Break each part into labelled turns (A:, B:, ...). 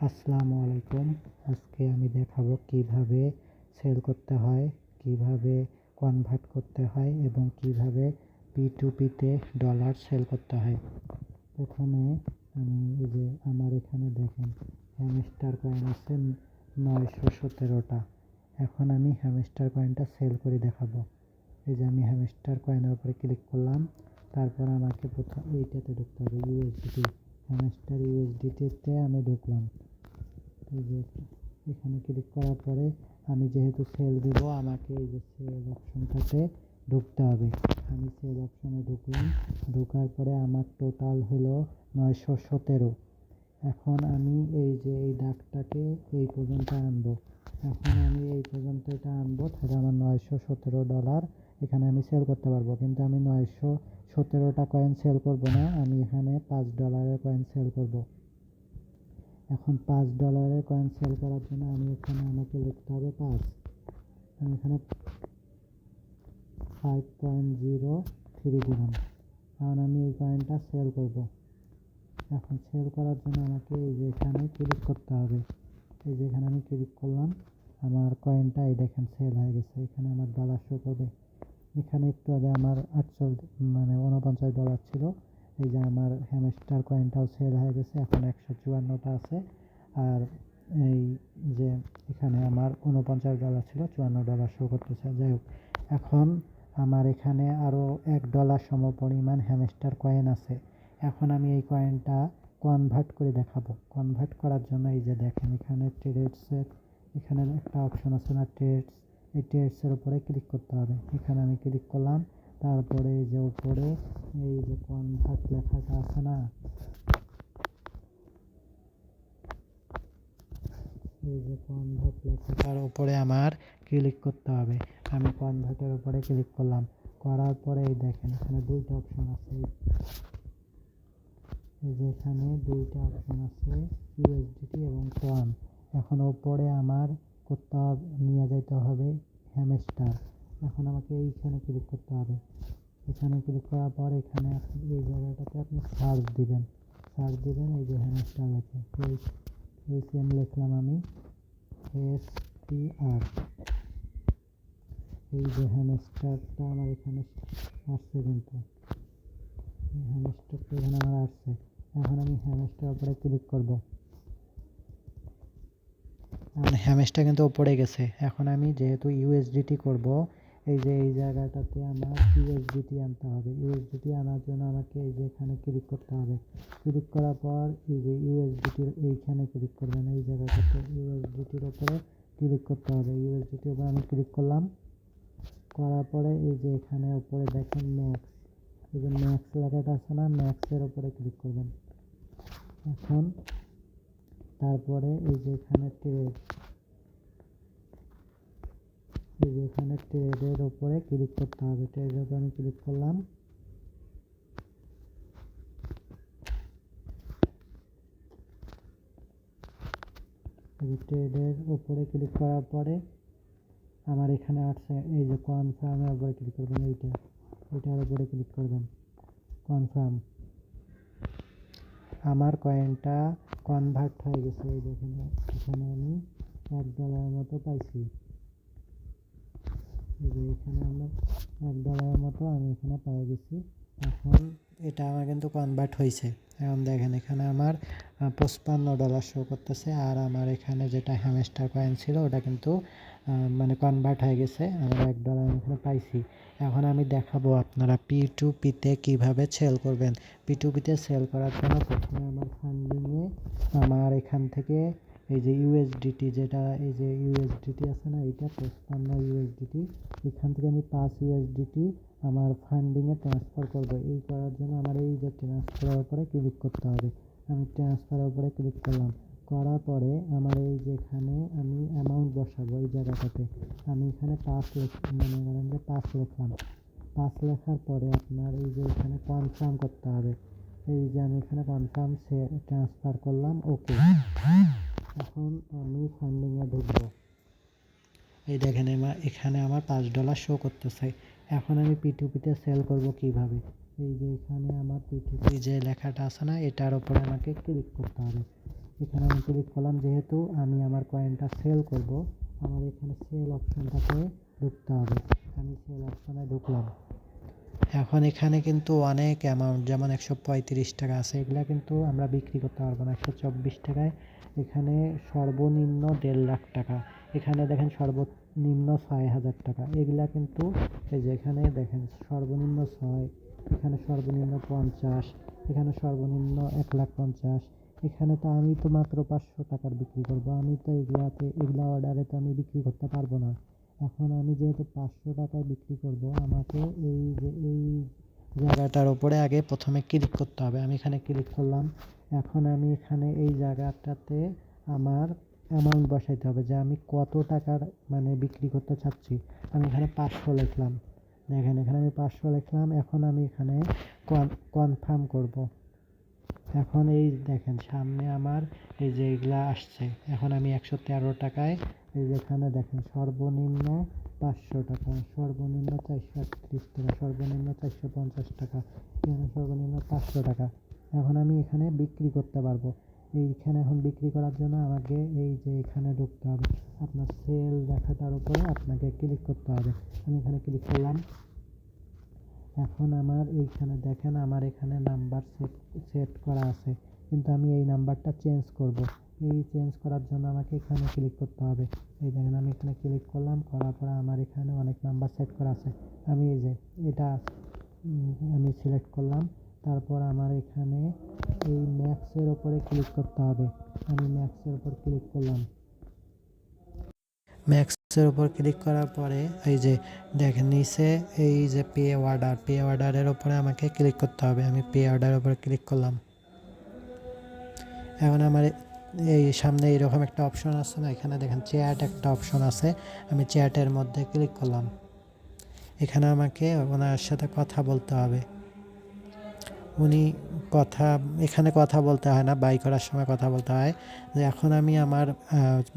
A: আসসালামু আলাইকুম। আজকে আমি দেখাবো কিভাবে সেল করতে হয়, কিভাবে কনভার্ট করতে হয় এবং কিভাবে P2P-তে ডলার সেল করতে হয়। প্রথমে আমি এই যে আমার এখানে দেখেন হ্যামস্টার কয়েন আছে 917টা। এখন আমি হ্যামস্টার কয়েনটা সেল করে দেখাবো। এই যে আমি হ্যামস্টার কয়েনের উপরে ক্লিক করলাম, তারপর আমাকে প্রথম এইটাতে ঢুকতে হবে, ইউএসডিটি। হ্যামস্টার ইউএসডিটিতে আমি ঢুকলাম। এই যে এখানে ক্লিক করার পরে আমি যেহেতু সেল দিব, আমাকে এই যে সেল অপশনটাতে ঢুকতে হবে। আমি সেল অপশনে ঢুকলাম, ঢোকার পরে আমার টোটাল হলো 917। এখন আমি এই যে এই দাগটাকে এই পর্যন্ত আনবো। এখন আমি এই পর্যন্ত এটা আনবো, তাহলে আমার $917 এখানে আমি সেল করতে পারবো। কিন্তু আমি 917টা কয়েন সেল করব না, আমি এখানে $5 কয়েন সেল করব। এখন $5 কয়েন সেল করার জন্য আমাকে লিখতে হবে 5। আমি এখানে 5.03 দিলাম। কারণ আমি এই কয়েনটা সেল করব। এখন সেল করার জন্য আমাকে এই যে এখানে ক্লিক করতে হবে। এই যে এখানে আমি ক্লিক করলাম, আমার কয়েনটা এই দেখেন সেল হয়ে গেছে। এখানে আমার ডলার শো করবে। এখানে একটু আগে আমার 49 ডলার ছিল। এই যে আমার হ্যামস্টার কয়েনটাও সেল হয়ে গেছে, এখন 154টা আছে। আর এই যে এখানে আমার $49 ছিল, $54 শো করতেছে। যাই হোক, এখন আমার এখানে আরও $1 সম পরিমাণ হ্যামস্টার কয়েন আছে। এখন আমি এই কয়েনটা কনভার্ট করে দেখাবো। কনভার্ট করার জন্য এই যে দেখেন এখানে ট্রেডসের এখানে একটা অপশন আছে না, ট্রেডস। এই ট্রেডসের উপরে ক্লিক করতে হবে। এখানে আমি ক্লিক করলাম, তারপরে এই যে উপরে এই যে কনভার্ট লেখাটা আছে না, এই যে কনভার্ট লেখাটার উপরে আমার ক্লিক করতে হবে। আমি কনভার্টের উপরে ক্লিক করলাম, করার পরে এই দেখেন এখানে দুইটা অপশন আছে। এই যে এখানে দুইটা অপশন আছে, ইউএসডিটি এবং টন। এখন উপরে আমার করতে হবে, নিয়ে যেতে হবে হ্যামস্টার। এখন আমাকে এইখানে ক্লিক করতে হবে। এখানে ক্লিক করার পর এখানে এই জায়গাটাতে আপনি সার্চ দিবেন। এই যে হ্যামস্টার লেখে এই সেম লিখলাম আমি, STR। এই যে হ্যামস্টারটা আমার এখানে আসছে, কিন্তু হ্যামস্টারটা এখানে আমার আসছে। এখন আমি হ্যামস্টার উপরে ক্লিক করব। হ্যামস্টার কিন্তু উপরে গেছে। এখন আমি যেহেতু ইউএসডিটি করব, এই যে এই জায়গাটাতে আমার ইউএসডিটি আনতে হবে। ইউএসডিটি আনার জন্য আমাকে এই যে এখানে ক্লিক করতে হবে। ক্লিক করার পর এই যে ইউএসডিটির এইখানে ক্লিক করবেন, এই জায়গাটাতে ইউএসডিটির উপরে ক্লিক করতে হবে। ইউএসডিটির উপরে আমি ক্লিক করলাম, করার পরে এই যে এখানে উপরে দেখেন ম্যাক্স, এই যে ম্যাক্স লেখাটা আছে না, ম্যাক্সের উপরে ক্লিক করবেন। এখন তারপরে এই যে এখানে ট্রেডের উপরে ক্লিক করতে হবে। ট্রেডের উপরে আমি ক্লিক করলাম, ট্রেডের উপরে ক্লিক করার পরে আমার এখানে আসছে এই যে কনফার্মের উপরে ক্লিক করবেন। এইটার উপরে ক্লিক করবেন, কনফার্ম। আমার কয়েনটা কনভার্ট হয়ে গেছে। এই দেখেন এখানে আমি $1 মতো পাইছি। এই যে এখানে আমার $1 মতো আমি এখানে পেয়ে গেছি। এখন এটা আমার কিন্তু কনভার্ট হয়েছে। এখন দেখেন এখানে আমার $55 শো করতেছে। আর আমার এখানে যেটা হ্যামস্টার কয়েন ছিল ওটা কিন্তু কনভার্ট হয়ে গেছে। আমার $1 আমি এখানে পাইছি। এখন আমি দেখাবো আপনারা P2P-তে কীভাবে সেল করবেন। P2P-তে সেল করার জন্য প্রথমে আমার ফান্ডিংয়ে আমার এখান থেকে এই যে ইউএসডিটি, যেটা এই যে ইউএসডিটি আছে না, এইটা 55 ইউএসডিটি, এখান থেকে আমি 5 ইউএসডিটি আমার ফান্ডিংয়ে ট্রান্সফার করব। এই করার জন্য আমার এই যে ট্রান্সফারের উপরে ক্লিক করতে হবে। আমি ট্রান্সফারের উপরে ক্লিক করলাম, করার পরে আমার এই যে এখানে আমি অ্যামাউন্ট বসাবো। এই জায়গাটাতে আমি এখানে 5 মনে করেন যে 5 লিখলাম। 5 লেখার পরে আপনার এই যে এখানে কনফার্ম করতে হবে। এই যে আমি এখানে কনফার্ম ট্রান্সফার করলাম, ওকে। এখন আমি ফান্ডিংয়ে ঢুকবো। এই দেখেন এখানে আমার $5 শো করতেছে। এখন আমি P2P-তে সেল করব কিভাবে। এই যে এখানে আমার P2P যে লেখাটা আছে না, এটার উপরে আমাকে ক্লিক করতে হবে। এখানে আমি ক্লিক করলাম। যেহেতু আমি আমার কয়েনটা সেল করব, আমার এখানে সেল অপশনটাতে ঢুকতে হবে। আমি সেল অপশনে ঢুকলাম। এখন এখানে কিন্তু অনেক অ্যামাউন্ট, যেমন 135 টাকা আছে, এগুলা কিন্তু আমরা বিক্রি করতে পারবো না। 124 টাকায় এখানে সর্বনিম্ন 1.5 লাখ টাকা, এখানে দেখেন সর্বনিম্ন 6,000 টাকা। এগুলা কিন্তু এই যে এখানে দেখেন সর্বনিম্ন 6, এখানে সর্বনিম্ন 50, এখানে সর্বনিম্ন 1,50,000। এখানে তো আমি তো মাত্র 500 টাকার বিক্রি করব, আমি তো এগুলা অর্ডারে তো আমি বিক্রি করতে পারবো না। এখন আমি যেহেতু 500 টাকায় বিক্রি করব, আমাকে এই জায়গাটার উপরে আগে প্রথমে ক্লিক করতে হবে। আমি এখানে ক্লিক করলাম। এখন আমি এখানে এই জায়গাটাতে আমার অ্যামাউন্ট বসাইতে হবে, যে আমি কত টাকার মানে বিক্রি করতে চাচ্ছি। আমি এখানে 500 লিখলাম। দেখেন এখানে আমি 500 লিখলাম। এখন আমি এখানে কনফার্ম করব। এখন এই দেখেন সামনে আমার এই যে এগুলা আসছে। এখন আমি 113 টাকায়, এই যেখানে দেখেন সর্বনিম্ন 500 টাকা, সর্বনিম্ন 438 টাকা, সর্বনিম্ন 450 টাকা, এখানে সর্বনিম্ন 500 টাকা। এখন আমি এখানে বিক্রি করতে পারবো। এইখানে এখন বিক্রি করার জন্য আমাকে এই যে এখানে ঢুকতে হবে, আপনার সেল দেখাটার উপরে আপনাকে ক্লিক করতে হবে। আমি এখানে ক্লিক করলাম। এখন আমার এইখানে দেখেন আমার এখানে নাম্বার সেট করা আছে, কিন্তু আমি এই নাম্বারটা চেঞ্জ করব। এই চেঞ্জ করার জন্য আমাকে এখানে ক্লিক করতে হবে। এই দেখেন আমি এখানে ক্লিক করলাম, করার পরে আমার এখানে অনেক নাম্বার সেট করা আছে। আমি এই যে এটা আমি সিলেক্ট করলাম। তারপর আমার এখানে এই ম্যাক্সের ওপরে ক্লিক করতে হবে। আমি ম্যাক্সের ওপর ক্লিক করলাম। ম্যাক্সের উপর ক্লিক করার পরে এই যে দেখেন নিচে এই যে পে অর্ডারের উপরে আমাকে ক্লিক করতে হবে। আমি পে অর্ডারের উপরে ক্লিক করলাম। এখন আমার এই সামনে এইরকম একটা অপশন আছে না, এখানে দেখেন চ্যাট একটা অপশন আছে। আমি চ্যাটের মধ্যে ক্লিক করলাম। এখানে আমাকে ওনার সাথে কথা বলতে হবে। এখানে কথা বলতে হয় না, বাই করার সময় কথা বলতে হয়। যে এখন আমি আমার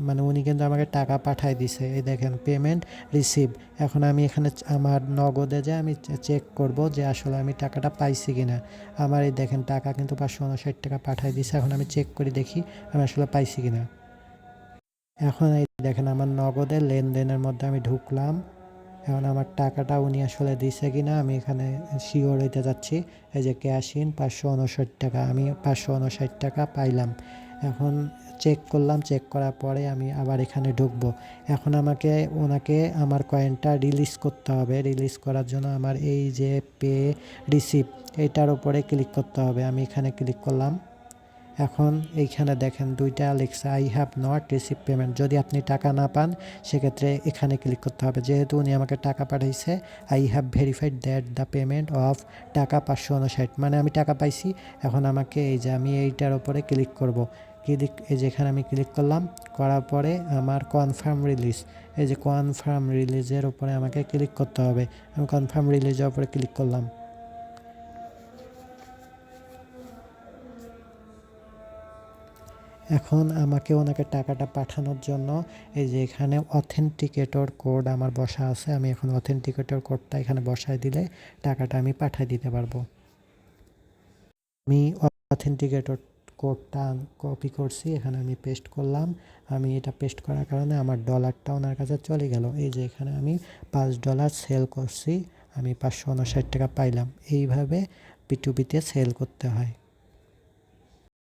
A: মানে উনি কিন্তু আমাকে টাকা পাঠাই দিছে, এই দেখেন পেমেন্ট রিসিভ। এখন আমি এখানে আমার নগদে যে আমি চেক করব যে আসলে আমি টাকাটা পাইছি কিনা। আমার এই দেখেন টাকা কিন্তু 559 টাকা পাঠাই দিছে। এখন আমি চেক করি দেখি আমি আসলে পাইছি কিনা। এখন এই দেখেন আমার নগদের লেনদেনের মধ্যে আমি ঢুকলাম। এখন আমার টাকাটা উনি আসলে দিছে কিনা আমি এখানে শিওর হইতে যাচ্ছি। এই যে ক্যাশ ইন 559 টাকা, আমি 559 টাকা পাইলাম। এখন চেক করলাম, চেক করার পরে আমি আবার এখানে ঢুকবো। এখন আমাকে ওনাকে আমার কয়েনটা রিলিজ করতে হবে। রিলিজ করার জন্য আমার এই যে পে রিসিভ এইটার উপরে ক্লিক করতে হবে। আমি এখানে ক্লিক করলাম। এখন এইখানে দেখেন দুইটা লেখছে I have not receive payment. যদি আপনি টাকা না পান সেক্ষেত্রে এখানে ক্লিক করতে হবে। যেহেতু উনি আমাকে টাকা পাঠাইছে, I have verified that the payment of টাকা 559, মানে আমি টাকা পাইছি। এখন আমাকে এই যে আমি এইটার উপরে ক্লিক করব। এই যেখানে আমি ক্লিক করলাম, করার পরে আমার কনফার্ম রিলিজ, এই যে কনফার্ম রিলিজের উপরে আমাকে ক্লিক করতে হবে। আমি কনফার্ম রিলিজের উপরে ক্লিক করলাম। এখন আমাকে ওনাকে টাকাটা পাঠানোর জন্য এই যে এখানে অথেন্টিকেটর কোড আমার বসা আছে। আমি এখন অথেন্টিকেটর কোডটা এখানে বসায় দিলে টাকাটা আমি পাঠিয়ে দিতে পারবো। আমি অথেন্টিকেটর কোডটা কপি করছি, এখানে আমি পেস্ট করলাম। আমি এটা পেস্ট করার কারণে আমার ডলারটা ওনার কাছে চলে গেল। এই যে এখানে আমি $5 সেল করছি, আমি 559 টাকা পাইলাম। এইভাবে P2P তে সেল করতে হয়।